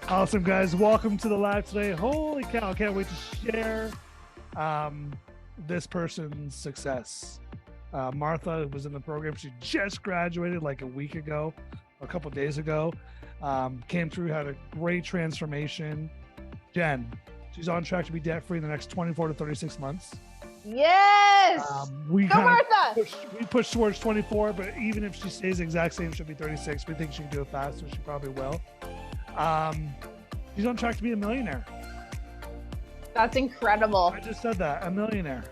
Awesome, guys. Welcome to the live today. Holy cow. Can't wait to share this person's success. Martha was in the program. She just graduated like a week ago, a couple of days ago. Came through, had a great transformation. Jen, she's on track to be debt-free in the next 24 to 36 months. Yes. We Go, Martha. push towards 24, but even if she stays the exact same, she'll be 36. We think she can do it faster. She probably will. She's on track to be a millionaire. That's incredible. I just said that, a millionaire.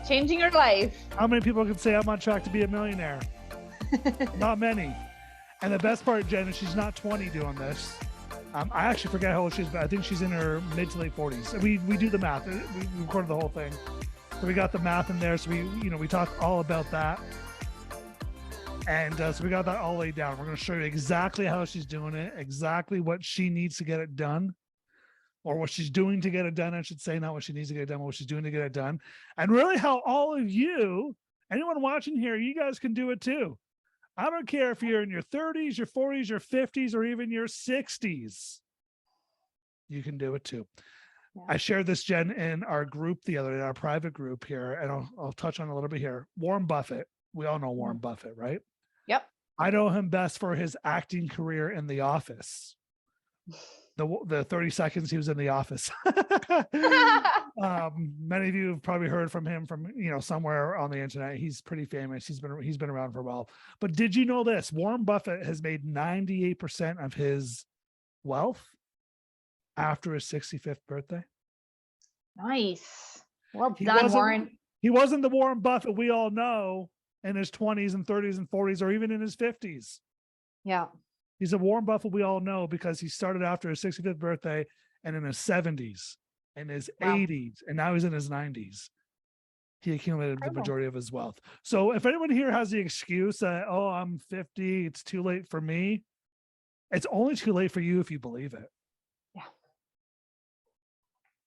Changing your life. How many people can say I'm on track to be a millionaire? Not many. And the best part, Jen, is she's not 20 doing this. I actually forget how old she is, but I think she's in her mid to late 40s. We do the math. We recorded the whole thing. So we got the math in there. So we talked all about that. And so we got that all laid down. We're going to show you exactly how she's doing it, exactly what she needs to get it done, or what she's doing to get it done, I should say, not what she needs to get it done, but what she's doing to get it done. And really how all of you, anyone watching here, you guys can do it too. I don't care if you're in your 30s, your 40s, your 50s, or even your 60s. You can do it too. Yeah. I shared this, Jen, in our group the other day, our private group here, and I'll touch on a little bit here. Warren Buffett. We all know Warren Buffett, right? Yep. I know him best for his acting career in The Office. The 30 seconds he was in The Office. Many of you have probably heard from him from somewhere on the internet. He's pretty famous. He's been around for a while. But did you know this? Warren Buffett has made 98% of his wealth after his 65th birthday. Nice. Well done, Warren. He wasn't the Warren Buffett we all know in his 20s and 30s and 40s, or even in his 50s. Yeah. He's a Warren Buffett we all know because he started after his 65th birthday and in his 70s, in his 80s, and now he's in his 90s. He accumulated the majority of his wealth. So if anyone here has the excuse that, oh, I'm 50, it's too late for me, it's only too late for you if you believe it. Yeah.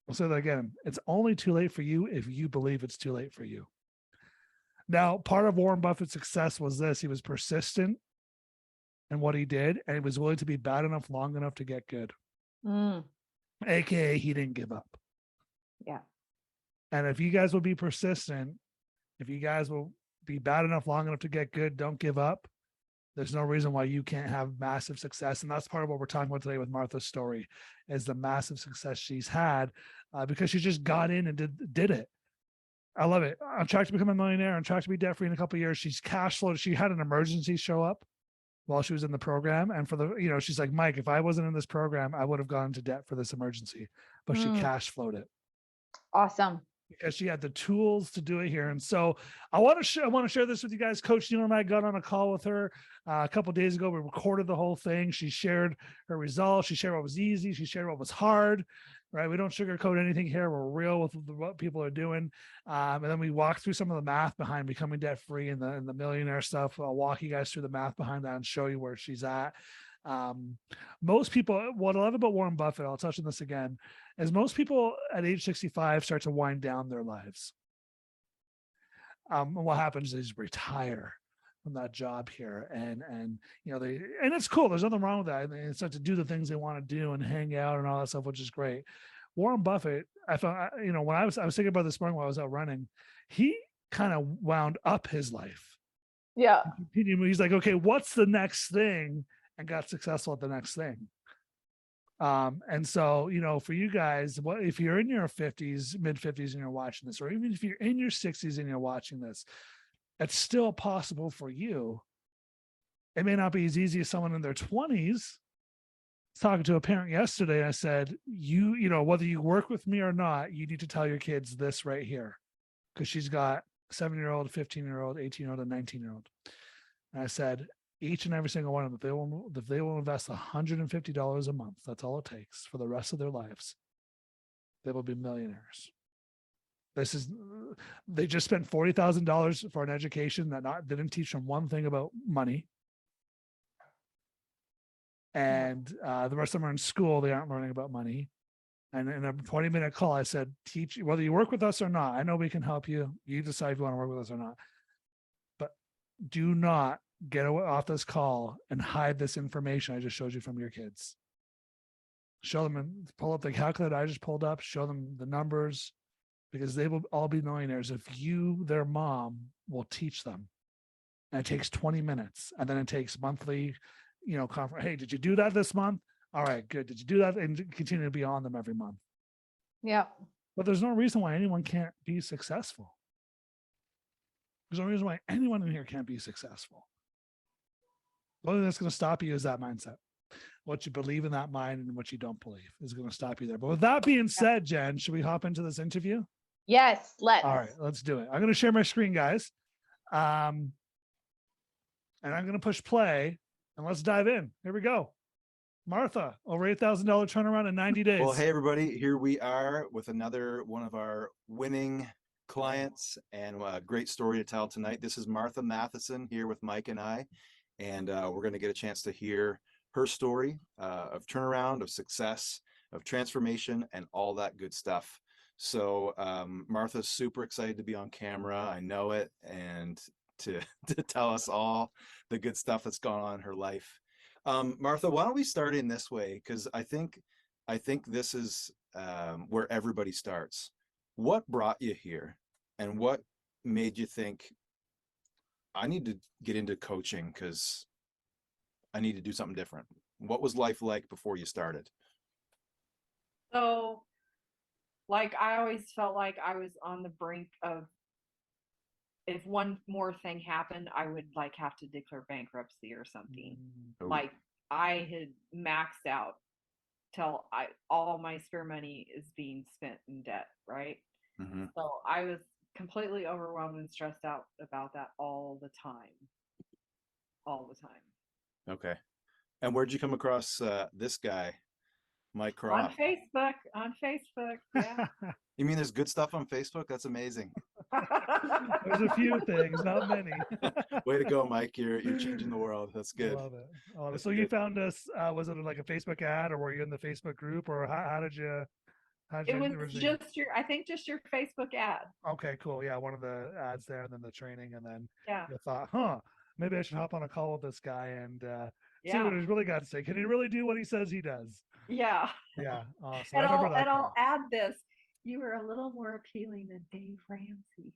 I'll say that again. It's only too late for you if you believe it's too late for you. Now, part of Warren Buffett's success was this. He was persistent in what he did, and he was willing to be bad enough long enough to get good. AKA, he didn't give up. Yeah. And if you guys will be persistent, if you guys will be bad enough long enough to get good, don't give up. There's no reason why you can't have massive success. And that's part of what we're talking about today with Martha's story, is the massive success she's had because she just got in and did it. I love it. On track to become a millionaire, on track to be debt-free in a couple of years. She's cash flowed. She had an emergency show up while she was in the program. And she's like, Mike, if I wasn't in this program, I would have gone into debt for this emergency, but she cash flowed it. Awesome. Because she had the tools to do it here. And so I want to share this with you guys. Coach Neil and I got on a call with her a couple of days ago. We recorded the whole thing. She shared her results. She shared what was easy. She shared what was hard. Right. We don't sugarcoat anything here. We're real with what people are doing. And then we walk through some of the math behind becoming debt free and the millionaire stuff. I'll walk you guys through the math behind that and show you where she's at. Most people, what I love about Warren Buffett, I'll touch on this again, is most people at age 65 start to wind down their lives. And what happens is retire from that job here, and and it's cool. There's nothing wrong with that. They start to do the things they want to do and hang out and all that stuff, which is great. Warren Buffett, I found, when I was thinking about this morning while I was out running, he kind of wound up his life. Yeah. He's like, okay, what's the next thing? And got successful at the next thing. And so, for you guys, if you're in your 50s, mid 50s, and you're watching this, or even if you're in your 60s and you're watching this, it's still possible for you. It may not be as easy as someone in their 20s. I was talking to a parent yesterday. I said, whether you work with me or not, you need to tell your kids this right here, because she's got 7-year-old, 15-year-old, 18-year-old, and 19-year-old. And I said, each and every single one of them, if they will invest $150 a month, that's all it takes for the rest of their lives, they will be millionaires. They just spent $40,000 for an education that didn't teach them one thing about money. And the rest of them are in school, they aren't learning about money. And in a 20-minute call, I said, teach, whether you work with us or not, I know we can help you. You decide if you want to work with us or not. But do not get off this call and hide this information I just showed you from your kids. Show them and pull up the calculator I just pulled up, show them the numbers, because they will all be millionaires if you, their mom, will teach them. And it takes 20 minutes. And then it takes monthly, conference. Hey, did you do that this month? All right, good. Did you do that? And continue to be on them every month. Yeah. But there's no reason why anyone can't be successful. There's no reason why anyone in here can't be successful. The only thing that's going to stop you is that mindset. What you believe in that mind and what you don't believe is going to stop you there. But with that being said, Jen, should we hop into this interview? Yes, let's. All right, let's do it. I'm going to share my screen, guys. And I'm going to push play and let's dive in. Here we go. Martha, over $8,000 turnaround in 90 days. Well, hey, everybody. Here we are with another one of our winning clients and a great story to tell tonight. This is Martha Matheson here with Mike and I, and we're going to get a chance to hear her story of turnaround, of success, of transformation, and all that good stuff. So Martha's super excited to be on camera. I know it. And to tell us all the good stuff that's gone on in her life. Martha, why don't we start in this way? Because I think this is where everybody starts. What brought you here, and what made you think I need to get into coaching because I need to do something different? What was life like before you started? So, like, I always felt like I was on the brink of, if one more thing happened, I would like have to declare bankruptcy or something. Oh. Like, I had maxed out till all my spare money is being spent in debt, right? Mm-hmm. So I was completely overwhelmed and stressed out about that all the time. Okay. And where'd you come across this guy, Mike Croft? On Facebook, yeah. You mean there's good stuff on Facebook? That's amazing. There's a few things, not many. Way to go, Mike. You're changing the world. That's good. I love it. So you found us, was it like a Facebook ad, or were you in the Facebook group, or how did you it was just your Facebook ad. Okay, cool. Yeah, one of the ads there, and then the training, and then Yeah. you thought, maybe I should hop on a call with this guy and see what he's really got to say. Can he really do what he says he does? Yeah. Yeah. Awesome. And I'll add this. You were a little more appealing than Dave Ramsey.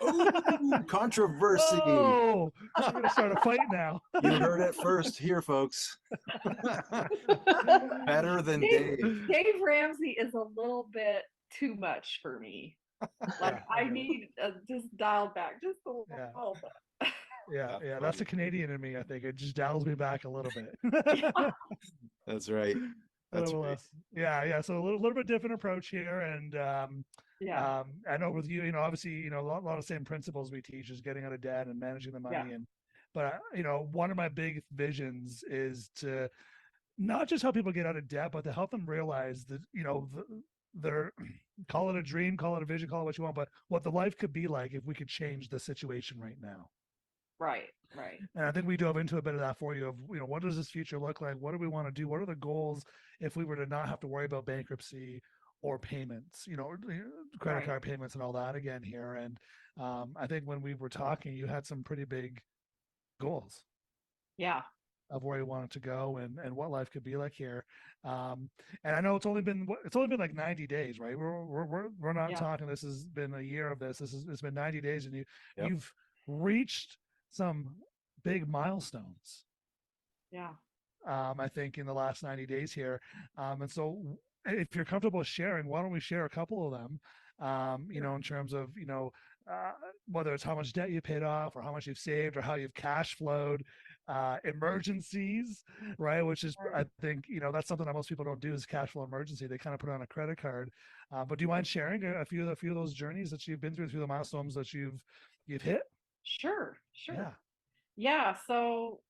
Oh, controversy. Oh, we're going to start a fight now. You heard it first here, folks. Better than Dave. Dave Ramsey is a little bit too much for me. Like, I need just dialed back just a little bit. Yeah. That's the Canadian in me, I think. It just dials me back a little bit. That's right. That's right. Yeah. So a little bit different approach here. And I know with you, obviously, a lot of the same principles we teach is getting out of debt and managing the money. Yeah. But one of my big visions is to not just help people get out of debt, but to help them realize that, their call it a dream, call it a vision, call it what you want, but what the life could be like if we could change the situation right now. Right. And I think we dove into a bit of that for you of, what does this future look like? What do we want to do? What are the goals if we were to not have to worry about bankruptcy or payments, credit card payments and all that again here. And I think when we were talking, you had some pretty big goals. Yeah. Of where you wanted to go and what life could be like here. And I know it's only been like 90 days, right? We're not talking, this has been a year of this. It's been 90 days and you've reached some big milestones. Yeah. I think in the last 90 days here. And so if you're comfortable sharing, why don't we share a couple of them, in terms of, whether it's how much debt you paid off or how much you've saved or how you've cash flowed, emergencies, right? Which is, I think, that's something that most people don't do is cash flow emergency. They kind of put it on a credit card. But do you mind sharing a few of those journeys that you've been through the milestones that you've hit? Sure. Yeah. So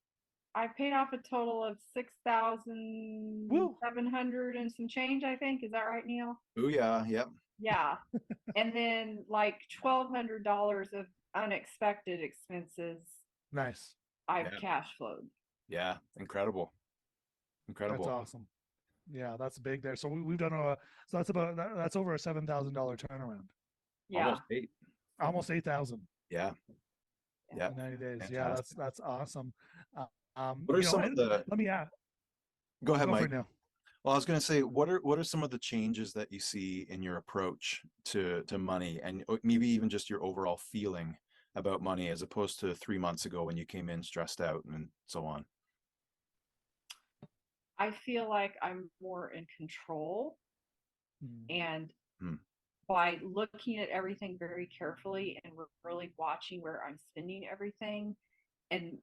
I paid off a total of $6,700 and some change, I think. Is that right, Neil? Oh yeah. Yep. Yeah. And then like $1,200 of unexpected expenses. Nice. I've cash flowed. Yeah. Incredible. That's awesome. Yeah, that's big there. So we've done that's over a $7,000 turnaround. Yeah. Almost 8. Almost 8,000. Yeah. Yeah. In 90 days. Yeah, Fantastic. that's awesome. What are some of and the, let me ask. go ahead, Go for Mike. it now. Well, I was going to say, what are some of the changes that you see in your approach to money, and maybe even just your overall feeling about money as opposed to 3 months ago when you came in stressed out and so on? I feel like I'm more in control, Mm. and Hmm. by looking at everything very carefully and really watching where I'm spending everything and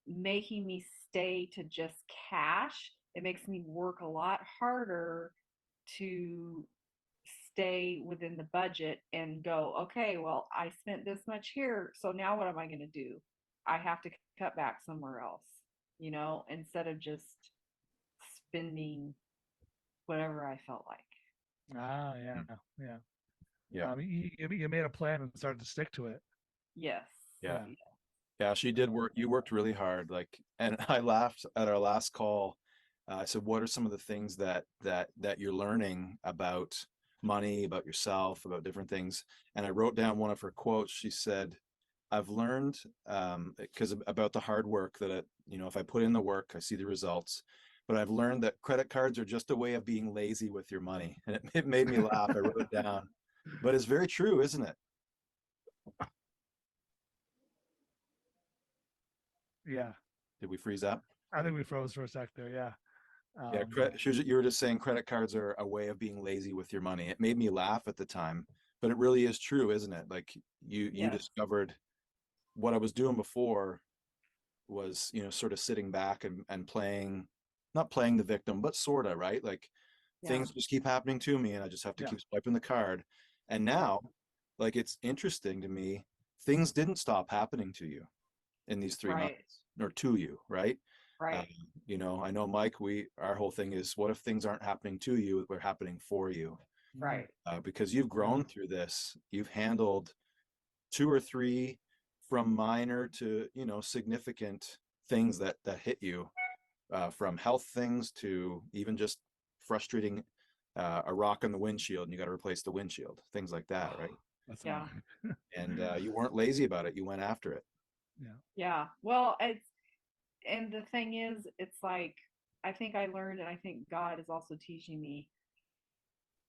making me stay to just cash, it makes me work a lot harder to stay within the budget and go, okay, well, I spent this much here. So now what am I going to do? I have to cut back somewhere else, instead of just spending whatever I felt like. Ah, yeah, Hmm. yeah. Yeah. You made a plan and started to stick to it. Yes. Yeah. Yeah. Yeah, she did work. You worked really hard. Like, and I laughed at our last call. I said, "What are some of the things that you're learning about money, about yourself, about different things?" And I wrote down one of her quotes. She said, "I've learned because about the hard work that if I put in the work, I see the results. But I've learned that credit cards are just a way of being lazy with your money." And it made me laugh. I wrote it down, but it's very true, isn't it? Yeah. Did we freeze up? I think we froze for a sec there. Yeah. Yeah, you were just saying credit cards are a way of being lazy with your money. It made me laugh at the time, but it really is true, isn't it? Like you Yes. discovered what I was doing before was, sort of sitting back and playing, not playing the victim, but sort of, right? Like Yeah. things just keep happening to me and I just have to Yeah. keep swiping the card. And now, like it's interesting to me, things didn't stop happening to you in these 3 months Right. or to you, right? Um, Right. I know Mike, our whole thing is what if things aren't happening to you, they're happening for you? Mm. Right. Because you've grown through this, you've handled two or three from minor to, significant things that hit you, from health things to even just frustrating, a rock in the windshield and you got to replace the windshield, things like that, right? That's Yeah. annoying. And you weren't lazy about it. You went after it. Yeah. Yeah. Well, and the thing is, it's like, I think I learned, and I think God is also teaching me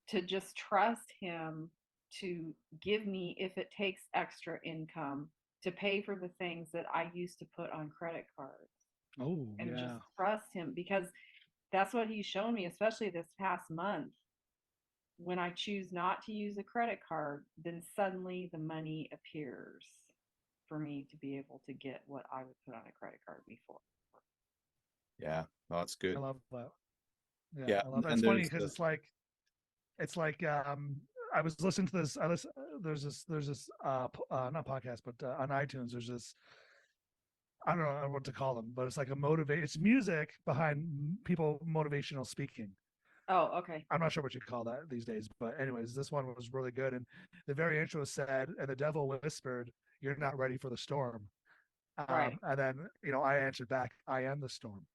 to just trust Him to give me, if it takes extra income, to pay for the things that I used to put on credit cards, Oh, and just yeah. trust Him, because that's what He's shown me, especially this past month. When I choose not to use a credit card, then suddenly the money appears for me to be able to get what I would put on a credit card before. Yeah, no, that's I good. love that. Yeah, Yeah, I love that. It's and funny there's because the it's like I was listening to this. There's this not podcast, but on iTunes there's this. I don't know what to call them, but it's like a motivate. It's music behind people motivational speaking. Oh, okay. I'm not sure what you call that these days, but anyways, this one was really good. And the very intro said, "And the devil whispered, 'You're not ready for the storm.'" Right. And then I answered back, "I am the storm."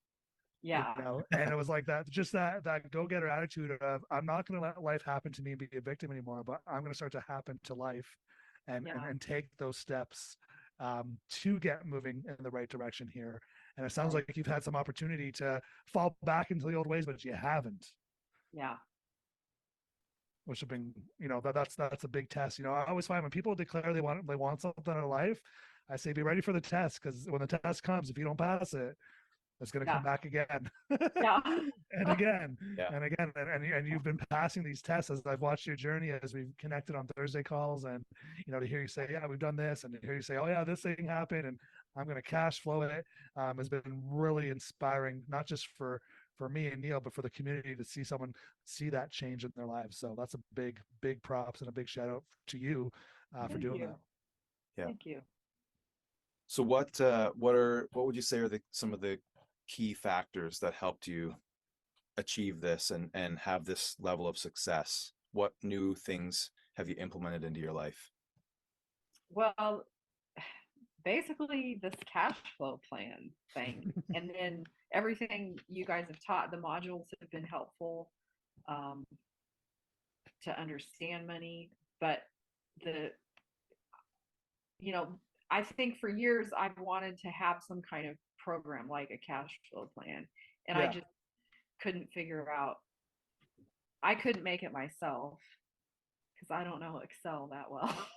Yeah. And it was like that, just that go-getter attitude of I'm not going to let life happen to me and be a victim anymore, but I'm going to start to happen to life Yeah. and take those steps to get moving in the right direction here. And it sounds Right. like you've had some opportunity to fall back into the old ways, but you haven't, Yeah. which have been, that's a big test. I always find when people declare they want something in life, I say be ready for the test, because when the test comes, if you don't pass it, it's going to Yeah. come back again Yeah. and again yeah, and again. And you've been passing these tests as I've watched your journey, as we've connected on Thursday calls, and to hear you say, yeah, we've done this, and to hear you say, oh yeah, this thing happened and I'm going to cash flow it, has been really inspiring, not just for me and Neil, but for the community, to see someone see that change in their lives. So that's a big props and a big shout out to you for Thank doing you. that. yeah. Thank you. So what would you say are some of the key factors that helped you achieve this and have this level of success? What new things have you implemented into your life? Well, basically this cash flow plan thing, and then everything you guys have taught, the modules have been helpful, um, to understand money. But the you know I think for years I've wanted to have some kind of program like a cash flow plan, and I Yeah. just couldn't figure out. I couldn't make it myself because I don't know Excel that well.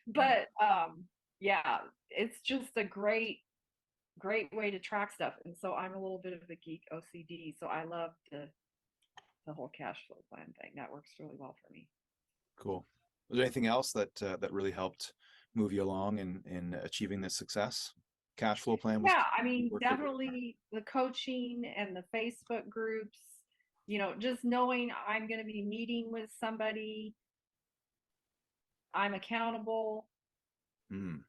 But yeah, it's just a great way to track stuff. And so I'm a little bit of a geek OCD, so I love the whole cash flow plan thing. That works really well for me. Cool. Was there anything else that that really helped move you along in achieving this success? Cash flow plan was Yeah, I mean, worked with it. definitely the coaching and the Facebook groups, just knowing I'm going to be meeting with somebody, I'm accountable, Mm,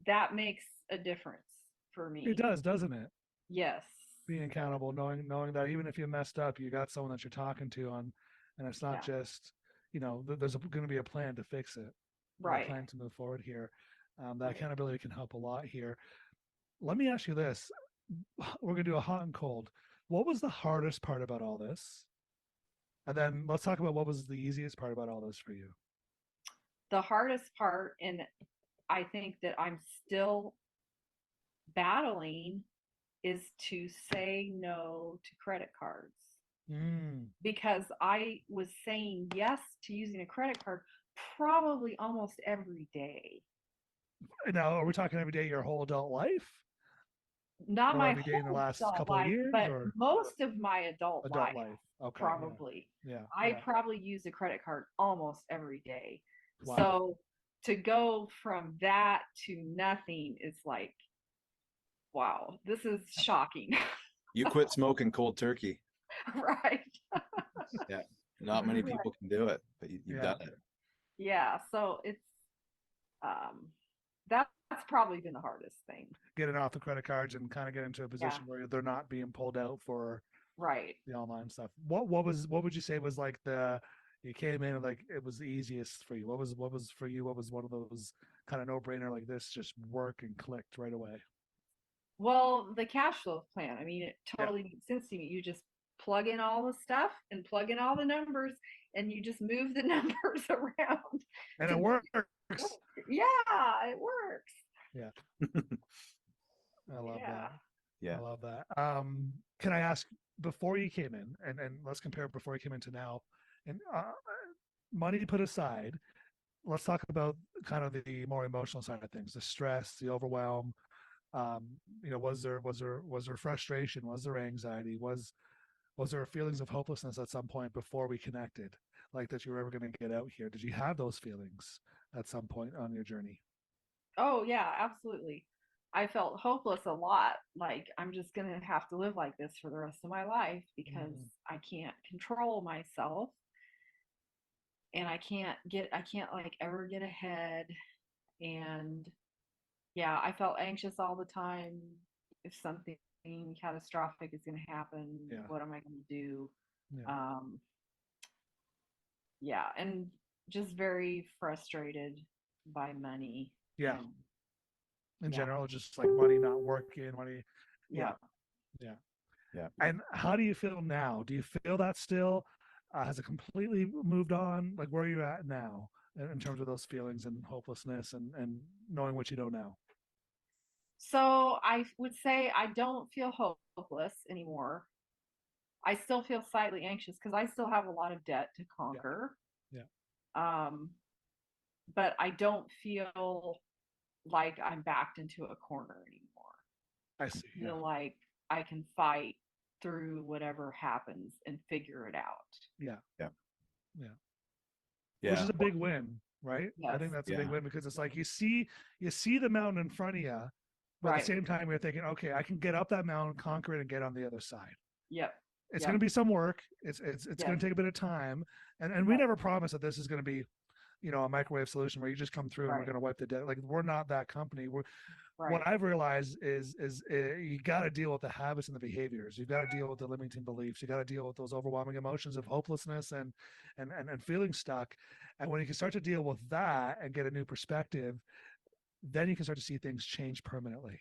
that makes a difference for It me. does, doesn't it? Yes. Being accountable, knowing that even if you messed up, you got someone that you're talking to on, and it's not Yeah. just, there's going to be a plan to fix it, a Right. plan to move forward here. That Right. accountability can help a lot here. Let me ask you this. We're going to do a hot and cold. What was the hardest part about all this? And then let's talk about what was the easiest part about all this for you. The hardest part, and I think that I'm still battling, is to say no to credit cards. Because I was saying yes to using a credit card probably almost every day. Now, are we talking every day your whole adult life? Not Or my every day in the whole last adult couple of life, years, but or most of my adult adult life, life? Okay. probably. Yeah. I Yeah. probably use a credit card almost every day. Wow. So to go from that to nothing is like, wow, this is shocking. you quit smoking cold turkey. Right. Yeah. Not many Right. people can do it, but you've done it. Yeah. So it's that's probably been the hardest thing. Getting off the credit cards and kind of get into a position Yeah. where they're not being pulled out for Right. the online stuff. What would you say was like you came in and like it was the easiest for you? What was for you? What was one of those kind of no brainer like this just work and clicked right away? Well, the cash flow plan, I mean, it Yeah. totally makes sense to me. You just plug in all the stuff and plug in all the numbers, and you just move the numbers around. And to it make works. it work. Yeah, it works. Yeah. I love Yeah. that. Yeah. I love that. Can I ask before you came in, and let's compare before you came into now, and money put aside, let's talk about kind of the more emotional side of things, the stress, the overwhelm. Was there frustration? Was there anxiety? Was there feelings of hopelessness at some point before we connected, like that you were ever going to get out here? Did you have those feelings at some point on your journey? Oh, yeah, absolutely. I felt hopeless a lot. Like, I'm just going to have to live like this for the rest of my life because I can't control myself, and I can't like ever get ahead. And yeah, I felt anxious all the time. If something catastrophic is going to happen, Yeah. what am I going to do? Yeah. Yeah, and just very frustrated by money. Yeah. And, In yeah. general, just like money not working, money. Yeah. Yeah. Yeah. And how do you feel now? Do you feel that still? Has it completely moved on? Like where are you at now in terms of those feelings and hopelessness and knowing what you know now? So I would say I don't feel hopeless anymore. I still feel slightly anxious because I still have a lot of debt to conquer. Yeah. But I don't feel like I'm backed into a corner anymore. I see. I feel like I can fight through whatever happens and figure it out. Yeah. Yeah. Yeah. Yeah. Which is a big win, right? Yes. I think that's a Yeah. big win because it's like you see the mountain in front of you, but Right. at the same time you're thinking, okay, I can get up that mountain, conquer it, and get on the other side. Yep. It's Yep. going to be some work. It's Yep. going to take a bit of time, and we Right. never promise that this is going to be, a microwave solution where you just come through and we're Right. going to wipe the debt. Like we're not that company. We're Right. What I've realized is you got to deal with the habits and the behaviors. You've got to deal with the limiting beliefs. You got to deal with those overwhelming emotions of hopelessness and feeling stuck. And when you can start to deal with that and get a new perspective, then you can start to see things change permanently.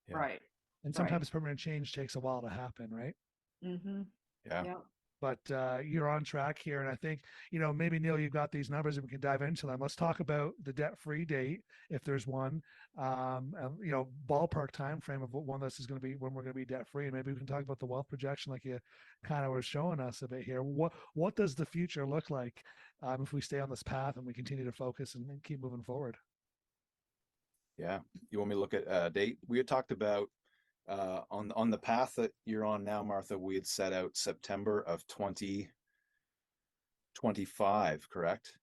Yeah. Right. And sometimes permanent change takes a while to happen, right? Mm-hmm. Yeah. Yep. but you're on track here. And I think, maybe Neil, you've got these numbers and we can dive into them. Let's talk about the debt-free date, if there's one, and, ballpark time frame of what one of this is going to be, when we're going to be debt-free. And maybe we can talk about the wealth projection like you kind of were showing us a bit here. What does the future look like if we stay on this path and we continue to focus and keep moving forward? Yeah. You want me to look at date? We had talked about on the path that you're on now, Martha, we had set out September of 2025, correct?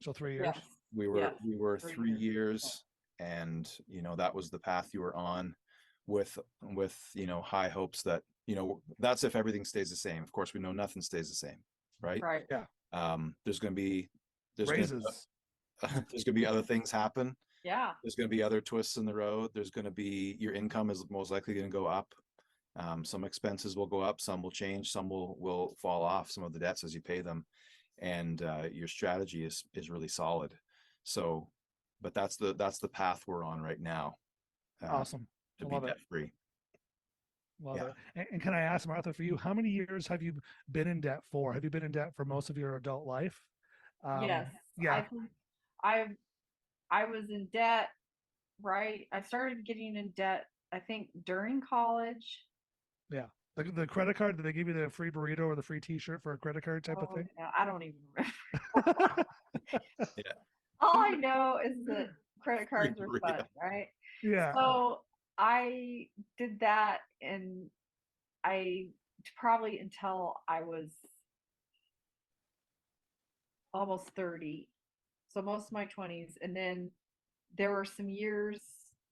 So 3 years. Yes. We were Yes, 3 3 years. years, and that was the path you were on with high hopes that that's if everything stays the same. Of course, we know nothing stays the same, right? Right. There's going to be Raises. there's going to be other things happen. Yeah. There's going to be other twists in the road. There's going to be, your income is most likely going to go up. Some expenses will go up, some will change, some will fall off, some of the debts as you pay them. And your strategy is really solid. So, but that's the path we're on right now. Awesome. To I be love it. debt free. Love Yeah. it. And can I ask, Martha, for you, how many years have you been in debt for? Have you been in debt for most of your adult life? Yes. Yeah. I think I was in debt, right? I started getting in debt, I think, during college. Yeah. The credit card, did they give you the free burrito or the free t-shirt for a credit card type of thing? Yeah, I don't even remember. Yeah. All I know is that credit cards were burrito. fun, right? Yeah. So I did that, and I probably until I was almost 30. So most of my 20s. And then there were some years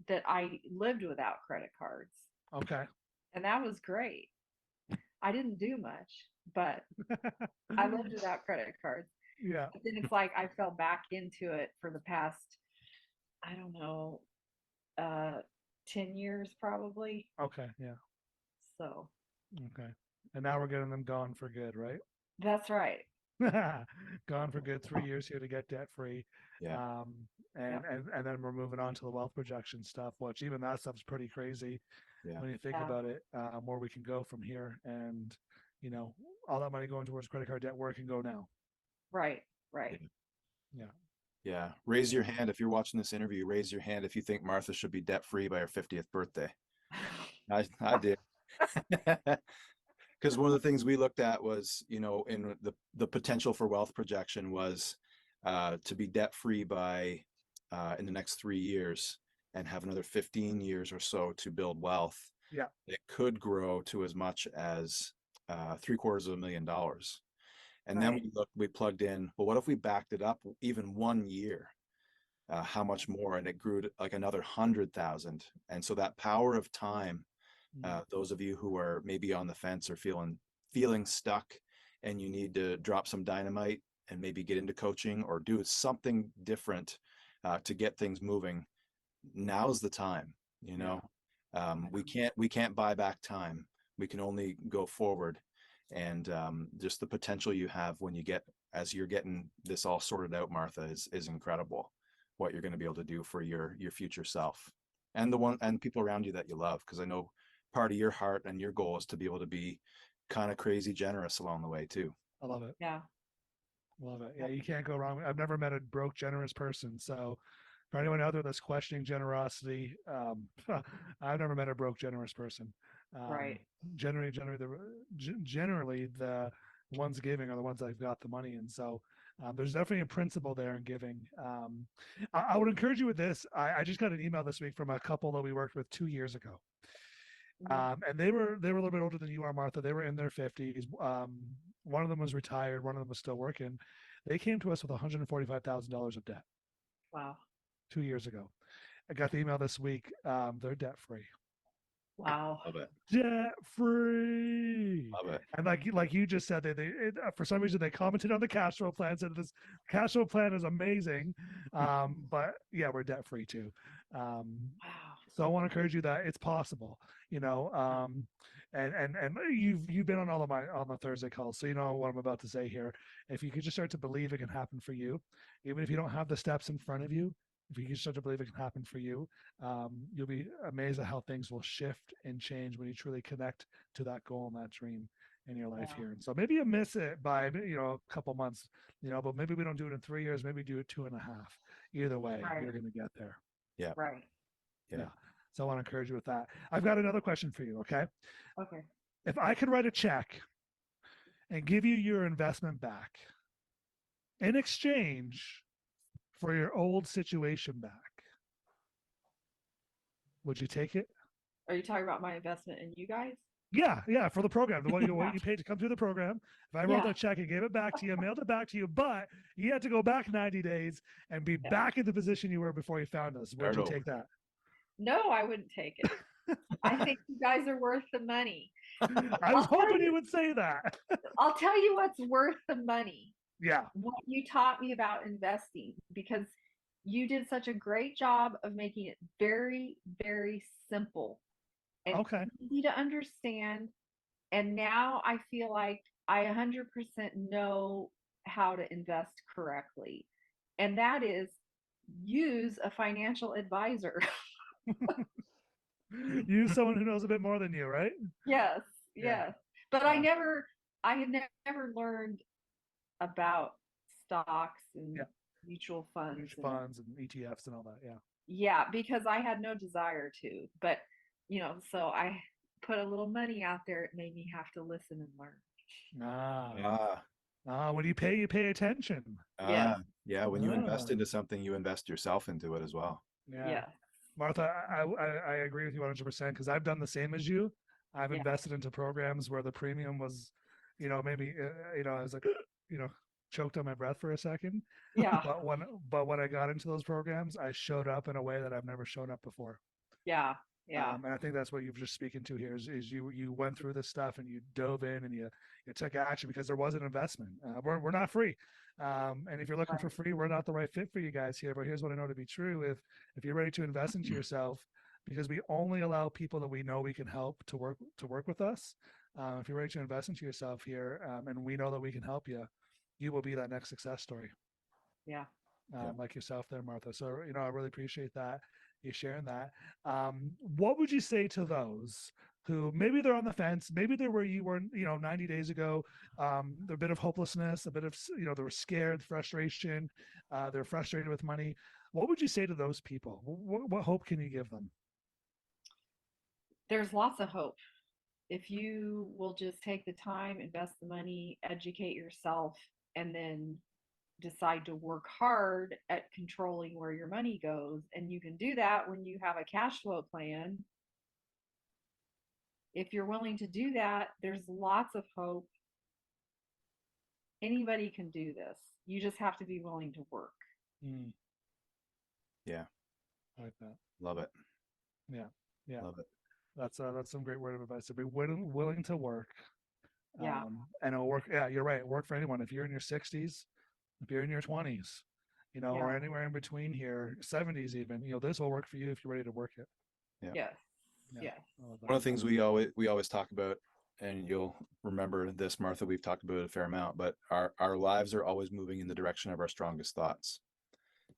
that I lived without credit cards. Okay. And that was great. I didn't do much, but I lived without credit cards. Yeah. But then it's like I fell back into it for the past, I don't know, 10 years probably. Okay. Yeah. So Okay. And now we're getting them gone for good, right? that's right. Gone for good. 3 years here to get debt free. Yeah. And then we're moving on to the wealth projection stuff, which even that stuff's pretty crazy Yeah. when you think Yeah. about it, where we can go from here. And, all that money going towards credit card debt, where it can go now. Right. Right. Yeah. Yeah. Raise your hand if you're watching this interview. Raise your hand if you think Martha should be debt free by her 50th birthday. I did. Because one of the things we looked at was, in the potential for wealth projection was to be debt free by in the next 3 years and have another 15 years or so to build wealth. Yeah. It could grow to as much as $750,000. And then Right. we plugged in, well, what if we backed it up even 1 year? How much more? And it grew to like another 100,000. And so that power of time, those of you who are maybe on the fence or feeling stuck and you need to drop some dynamite and maybe get into coaching or do something different to get things moving, now's the time. We can't buy back time. We can only go forward. And just the potential you have when as you're getting this all sorted out, Martha, is incredible. What you're going to be able to do for your future self and people around you that you love. Because I know part of your heart and your goal is to be able to be kind of crazy generous along the way too. I love it. Yeah. Love it. Yeah, you can't go wrong. I've never met a broke, generous person. So for anyone out there that's questioning generosity, I've never met a broke, generous person. Right. Generally the ones giving are the ones that've got the money. And so there's definitely a principle there in giving. I would encourage you with this. I just got an email this week from a couple that we worked with 2 years ago. And they were a little bit older than you are, Martha. They were in their 50s. One of them was retired. One of them was still working. They came to us with $145,000 of debt. Wow. 2 years ago. I got the email this week. They're debt free. Wow. Love it. Debt free. Love it. And like you just said, they for some reason they commented on the cash flow plan, said this cash flow plan is amazing. But yeah, we're debt free too. Wow. So I want to encourage you that it's possible, and you've been on all of on the Thursday calls, so you know what I'm about to say here. If you could just start to believe it can happen for you, even if you don't have the steps in front of you, if you can start to believe it can happen for you, you'll be amazed at how things will shift and change when you truly connect to that goal and that dream in your life Yeah. here. And so maybe you miss it by, a couple months, but maybe we don't do it in 3 years, maybe do it 2.5. Either way, Right. you're going to get there. Yeah. Right. Yeah. So I want to encourage you with that. I've got another question for you. Okay. Okay. If I could write a check and give you your investment back in exchange for your old situation back, would you take it? Are you talking about my investment in you guys? Yeah, for the program, the what you paid to come through the program. If I wrote Yeah. that check and gave it back to you, mailed it back to you, but you had to go back 90 days and be Yeah. back in the position you were before you found us, would Start you over. take that? No, I wouldn't take it. I think you guys are worth the money. I was I'll tell hoping you- you would say that. I'll tell you what's worth the money. Yeah. What you taught me about investing, because you did such a great job of making it very, very simple and Okay. easy to understand. And now I feel like I 100% know how to invest correctly. And that is use a financial advisor. Use someone who knows a bit more than you, right? Yes, Yeah. yes. But Yeah. I had never learned about stocks and Yeah. mutual funds. Huge funds and ETFs and all that. Yeah. Yeah, because I had no desire to. But, so I put a little money out there. It made me have to listen and learn. When you pay attention. Yes. Yeah. When you invest Ah. into something, you invest yourself into it as well. Yeah. Yes. Martha, I agree with you 100% because I've done the same as you. I've Yeah. invested into programs where the premium was, maybe, I was like, choked on my breath for a second. Yeah. But when I got into those programs, I showed up in a way that I've never shown up before. Yeah. Yeah. And I think that's what you're just speaking to here is you went through this stuff and you dove in and you took action because there was an investment. We're not free. And if you're looking for free, we're not the right fit for you guys here. But here's what I know to be true. If you're ready to invest into yourself, because we only allow people that we know we can help to work with us. If you're ready to invest into yourself here, and we know that we can help you, you will be that next success story. Yeah. Like yourself there, Martha. So, I really appreciate that. You sharing that. What would you say to those who maybe they're on the fence, maybe they're where you were, 90 days ago, they're a bit of hopelessness, a bit of, they were scared, frustration, they're frustrated with money. What would you say to those people? What hope can you give them? There's lots of hope. If you will just take the time, invest the money, educate yourself, and then decide to work hard at controlling where your money goes. And you can do that when you have a cash flow plan. If you're willing to do that, there's lots of hope. Anybody can do this. You just have to be willing to work. Yeah. I like that. Love it. Yeah. Love it. That's some great word of advice. To be willing to work. Yeah. And it'll work. Yeah, you're right. Work for anyone. If you're in your 60s, if you're in your 20s, or anywhere in between here, 70s even, this will work for you if you're ready to work it. Yeah. Yes. Yeah. Yes. One of the things we always talk about, and you'll remember this, Martha, we've talked about it a fair amount, but our lives are always moving in the direction of our strongest thoughts.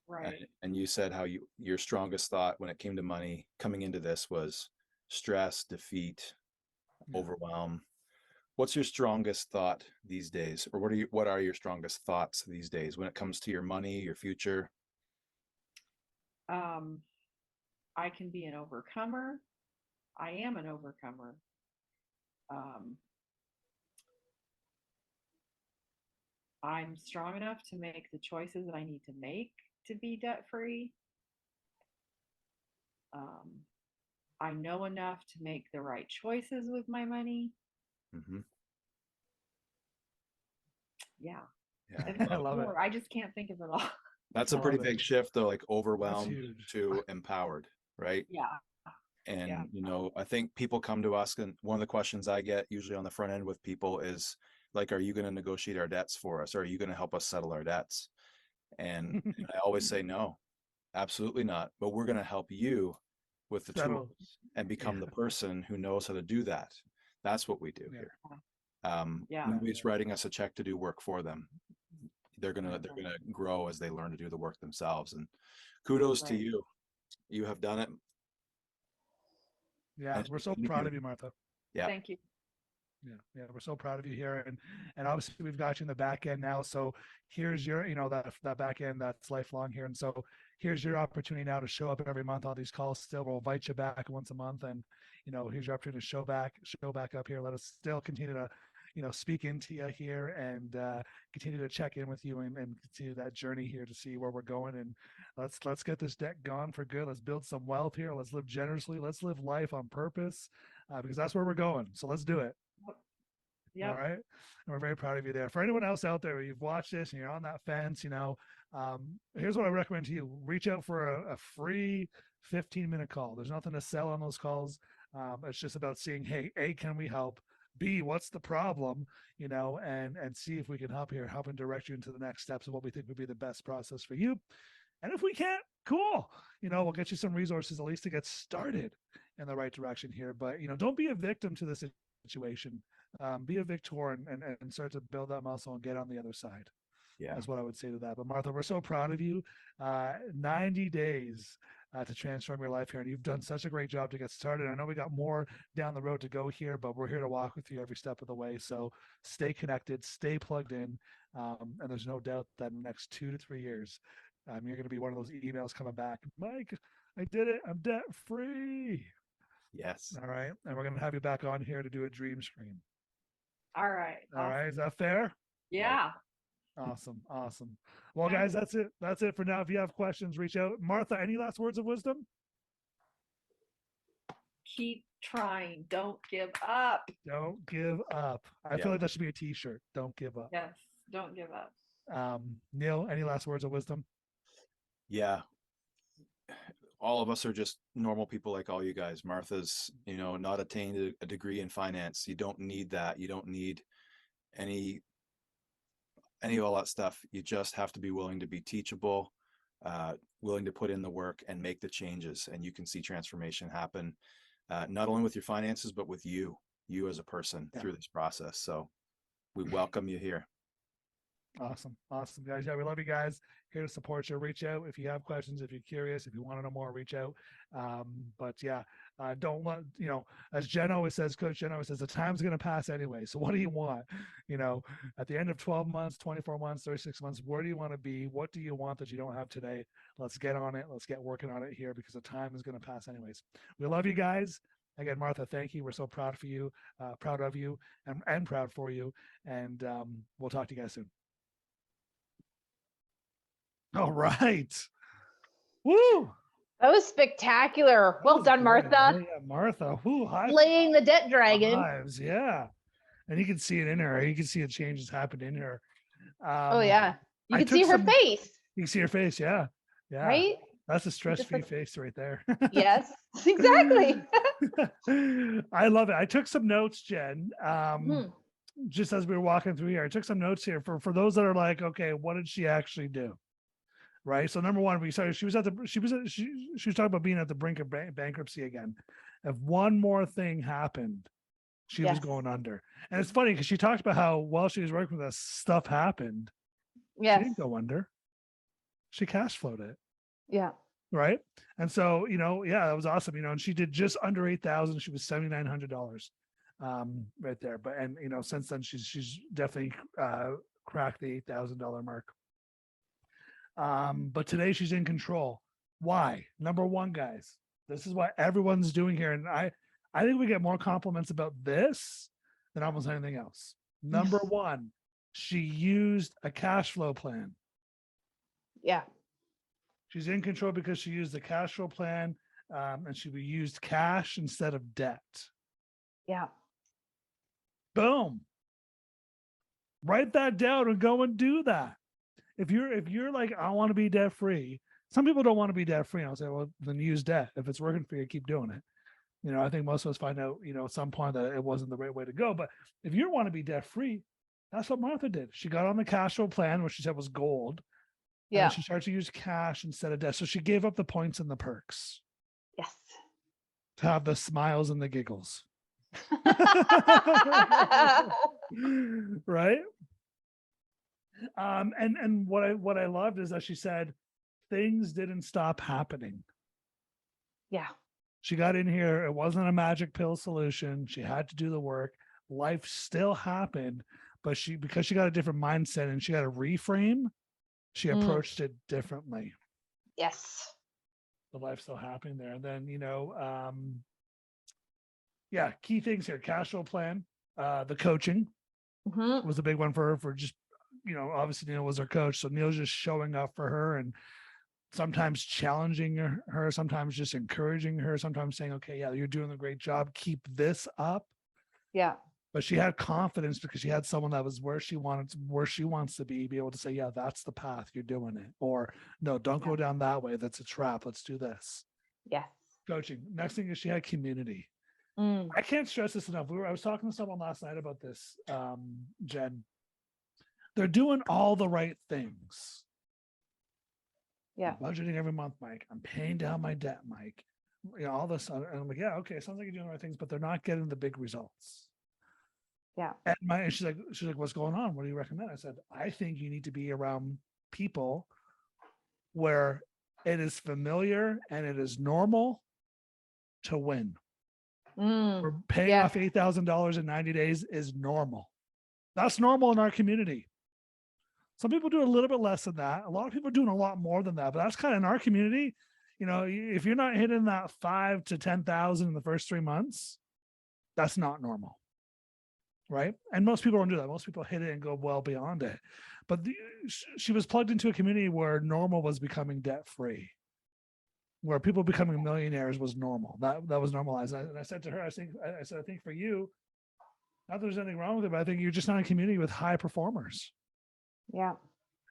Right. And you said how your strongest thought when it came to money coming into this was stress, defeat, overwhelm. What's your strongest thought these days? Or what are your strongest thoughts these days when it comes to your money, your future? I can be an overcomer. I am an overcomer. I'm strong enough to make the choices that I need to make to be debt free. I know enough to make the right choices with my money. Mm-hmm. Yeah. I love it. I just can't think of it all. That's a pretty big shift though, like overwhelmed to empowered, right? Yeah. And, I think people come to us and one of the questions I get usually on the front end with people is like, are you going to negotiate our debts for us? Or are you going to help us settle our debts? And I always say, no, absolutely not. But we're going to help you with the tools and become the person who knows how to do that. That's what we do here. Nobody's writing us a check to do work for them. they're gonna grow as they learn to do the work themselves. And kudos to Right. you. You have done it. Yeah, And we're so proud of you, Martha. Yeah. Thank you. Yeah, we're so proud of you here, and obviously we've got you in the back end now. So here's your, that back end that's lifelong here, and so here's your opportunity now to show up every month on these calls. Still, we'll invite you back once a month, and here's your opportunity to show back up here. Let us still continue to, speak into you here and continue to check in with you and continue that journey here to see where we're going. And let's get this debt gone for good. Let's build some wealth here. Let's live generously. Let's live life on purpose because that's where we're going. So let's do it. Yeah. All right. And we're very proud of you there. For anyone else out there, you've watched this and you're on that fence, here's what I recommend to you. Reach out for a free 15-minute call. There's nothing to sell on those calls. It's just about seeing, hey, A, can we help? B, what's the problem? And see if we can help and direct you into the next steps of what we think would be the best process for you. And if we can't, cool. We'll get you some resources at least to get started in the right direction here. But, don't be a victim to this situation. Be a victor and start to build that muscle and get on the other side. Yeah. That's what I would say to that. But Martha, we're so proud of you. 90 days to transform your life here. And you've done such a great job to get started. I know we got more down the road to go here, but we're here to walk with you every step of the way. So stay connected, stay plugged in. And there's no doubt that in the next 2 to 3 years, you're going to be one of those emails coming back. Mike, I did it. I'm debt free. Yes. All right. And we're going to have you back on here to do a dream screen. All right. All right. Is that fair? Yeah. Awesome. Well, guys, that's it for now. If you have questions, reach out. Martha, any last words of wisdom? Keep trying. Don't give up. Don't give up. I feel like that should be a t-shirt. Don't give up. Yes. Don't give up. Neil, any last words of wisdom? Yeah. All of us are just normal people like all you guys. Martha's, not attained a degree in finance. You don't need that. You don't need any of all that stuff. You just have to be willing to be teachable, willing to put in the work and make the changes. And you can see transformation happen, not only with your finances, but with you as a person through this process. So we welcome you here. Awesome, guys. Yeah, we love you guys. Here to support you. Reach out if you have questions, if you're curious, if you want to know more, reach out. Don't let, as Jen always says, Coach Jen always says, the time's going to pass anyway. So what do you want? At the end of 12 months, 24 months, 36 months, where do you want to be? What do you want that you don't have today? Let's get on it. Let's get working on it here because the time is going to pass anyways. We love you guys. Again, Martha, thank you. We're so proud of you, and proud for you. And we'll talk to you guys soon. All right. Woo. That was spectacular. Well done, Martha. Yeah, Martha. Woo, high Slaying the debt dragon. fives. Yeah. And you can see it in her. You can see the changes happen in her. Oh yeah. You I can see took her some- face, You can see her face. Yeah. Yeah. right? That's a stress-free face right there. Yes, exactly. I love it. I took some notes, Jen. Mhm. Just as we were walking through here, I took some notes here for those that are like, okay, what did she actually do? Right. So number one, she was talking about being at the brink of bankruptcy again. If one more thing happened, she was Yes. going under. And it's funny because she talked about how while she was working with us, stuff happened. She Yes. didn't go under. She cash flowed it. Yeah. Right. And so, that was awesome. And she did just under 8,000. She was $7,900 right there. But, since then she's definitely cracked the $8,000 mark. But today she's in control. Why? Number one, guys, this is what everyone's doing here. And I think we get more compliments about this than almost anything else. Number one, she used a cash flow plan. Yeah. She's in control because she used the cash flow plan, and she used cash instead of debt. Yeah. Boom. Write that down and go and do that. If you're like, I want to be debt free. Some people don't want to be debt free. I'll say, well, then use debt. If it's working for you, keep doing it. I think most of us find out, at some point that it wasn't the right way to go. But if you want to be debt free, that's what Martha did. She got on the cash flow plan, which she said was gold. Yeah. And she started to use cash instead of debt. So she gave up the points and the perks Yes. to have the smiles and the giggles. Right? And what I loved is that she said things didn't stop happening. Yeah. She got in here. It wasn't a magic pill solution. She had to do the work. Life still happened, but because she got a different mindset and she got a reframe, she approached it differently. Yes. The life still happening there. And then, yeah, key things here: cash flow plan, the coaching was a big one for her. For just, obviously Neil was her coach, so Neil's just showing up for her and sometimes challenging her, sometimes just encouraging her, sometimes saying, okay, yeah, you're doing a great job, keep this up. Yeah. But she had confidence because she had someone that was where she wants to be able to say, yeah, that's the path, you're doing it. Or no, don't go down that way, that's a trap, let's do this. Yes. Coaching. Next thing is she had community. I can't stress this enough. I was talking to someone last night about this, Jen. They're doing all the right things. Yeah. I'm budgeting every month, Mike. I'm paying down my debt, Mike. All this. And I'm like, yeah, okay. Sounds like you're doing the right things, but they're not getting the big results. Yeah. And she's like, what's going on? What do you recommend? I said, I think you need to be around people where it is familiar and it is normal to win. Or paying off $8,000 in 90 days is normal. That's normal in our community. Some people do a little bit less than that. A lot of people are doing a lot more than that, but that's kind of in our community. If you're not hitting that 5 to 10,000 in the first 3 months, that's not normal. Right. And most people don't do that. Most people hit it and go well beyond it. But she was plugged into a community where normal was becoming debt free, where people becoming millionaires was normal. That was normalized. And I said to her, I think for you, not that there's anything wrong with it, but I think you're just not in a community with high performers. Yeah.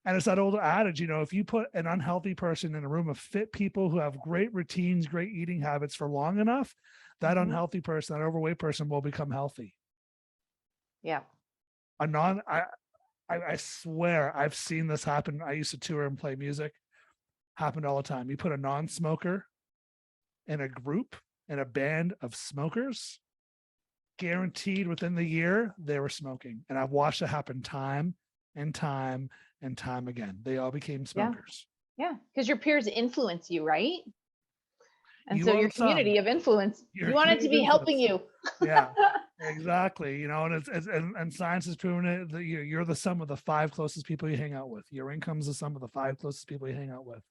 And it's that old adage, if you put an unhealthy person in a room of fit people who have great routines, great eating habits for long enough, that unhealthy person, that overweight person will become healthy. Yeah. I swear I've seen this happen. I used to tour and play music. Happened all the time. You put a non-smoker in a group, in a band of smokers, guaranteed within the year they were smoking. And I've watched it happen time and time and time again. They all became smokers. Yeah. Because your peers influence you, right? And You so are your the sum. community of influence, Your you want it to community be of helping you. Yeah, exactly. And science has proven it that you're the sum of the 5 closest people you hang out with. Your income's the sum of the 5 closest people you hang out with.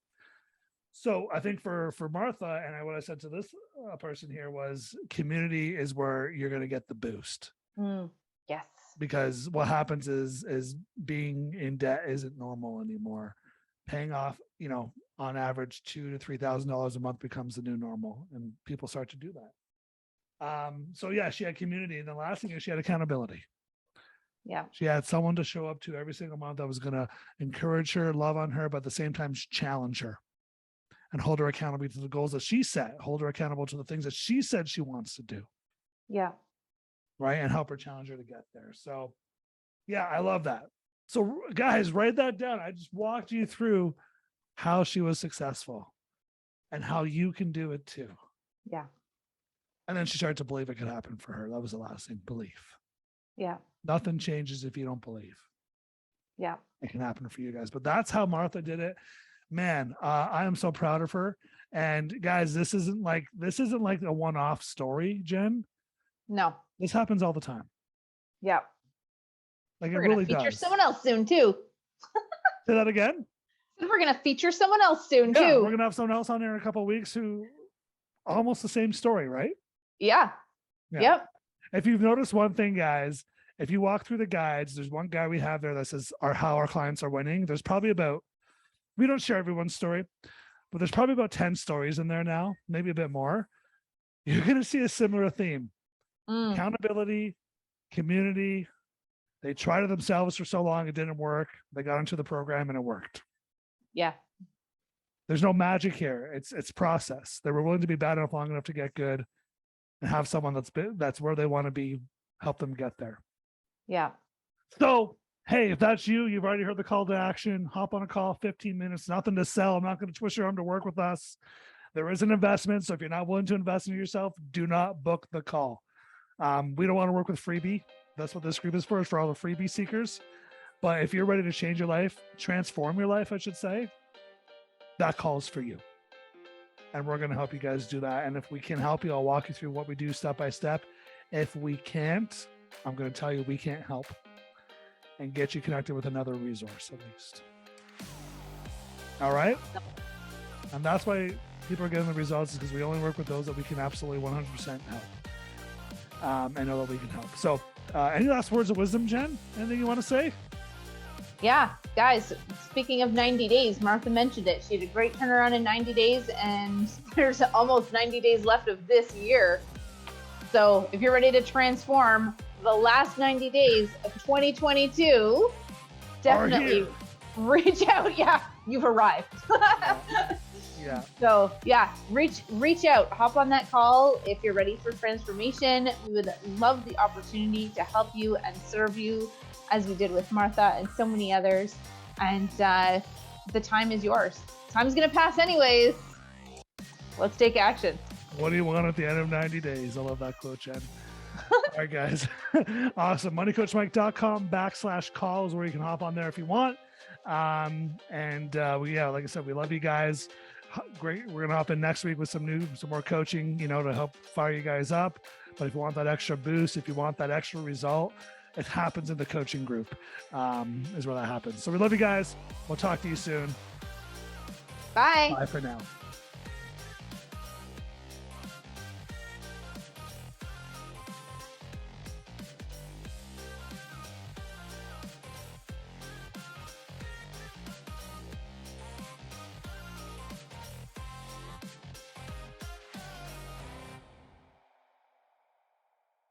So I think for Martha, and what I said to this person here was, community is where you're going to get the boost. Yes. Because what happens is being in debt isn't normal anymore. Paying off, on average $2,000 to $3,000 a month becomes the new normal, and people start to do that. So yeah, she had community, and the last thing is she had accountability. Yeah. She had someone to show up to every single month that was going to encourage her, love on her, but at the same time challenge her and hold her accountable to the goals that she set, hold her accountable to the things that she said she wants to do. Yeah. Right. And help her, challenge her to get there. So yeah, I love that. So guys, write that down. I just walked you through how she was successful and how you can do it too. Yeah. And then she started to believe it could happen for her. That was the last thing, belief. Yeah. Nothing changes if you don't believe. Yeah. It can happen for you guys. But that's how Martha did it. Man, I am so proud of her. And guys, this isn't like a one-off story, Jen. No. This happens all the time. Yeah. Like We're it really gonna feature does. someone else soon too. Say that again. We're gonna feature someone else soon Yeah, too. we're gonna have someone else on here in a couple of weeks who almost the same story, right? Yeah. Yep. If you've noticed one thing, guys, if you walk through the guides, there's one guy we have there that says how our clients are winning. There's probably we don't share everyone's story, but there's probably about 10 stories in there now, maybe a bit more. You're going to see a similar theme. Accountability, community. They tried it themselves for so long, it didn't work. They got into the program and it worked. Yeah. There's no magic here. It's process. They were willing to be bad enough long enough to get good and have someone that's where they want to be, help them get there. Yeah. So, hey, if that's you, you've already heard the call to action. Hop on a call, 15 minutes, nothing to sell. I'm not going to twist your arm to work with us. There is an investment. So if you're not willing to invest in yourself, do not book the call. We don't want to work with freebie. That's what this group is for all the freebie seekers. But if you're ready to change your life, transform your life, I should say, that call is for you. And we're going to help you guys do that. And if we can help you, I'll walk you through what we do step by step. If we can't, I'm going to tell you we can't help and get you connected with another resource at least. All right. And that's why people are getting the results, is because we only work with those that we can absolutely 100% help. And know that we can help. So any last words of wisdom, Jen? Anything you want to say? Yeah, guys, speaking of 90 days, Martha mentioned it. She had a great turnaround in 90 days, and there's almost 90 days left of this year. So if you're ready to transform the last 90 days of 2022, definitely reach out. Yeah, you've arrived. Yeah. So yeah, reach out, hop on that call if you're ready for transformation. We would love the opportunity to help you and serve you, as we did with Martha and so many others. And the time is yours. Time's gonna pass anyways. Let's take action. What do you want at the end of 90 days? I love that quote, Jen. All right, guys. Awesome. moneycoachmike.com/call is where you can hop on there if you want. Like I said, we love you guys. Great. We're going to hop in next week with some more coaching, to help fire you guys up. But if you want that extra boost, if you want that extra result, it happens in the coaching group, is where that happens. So we love you guys. We'll talk to you soon. Bye. Bye for now.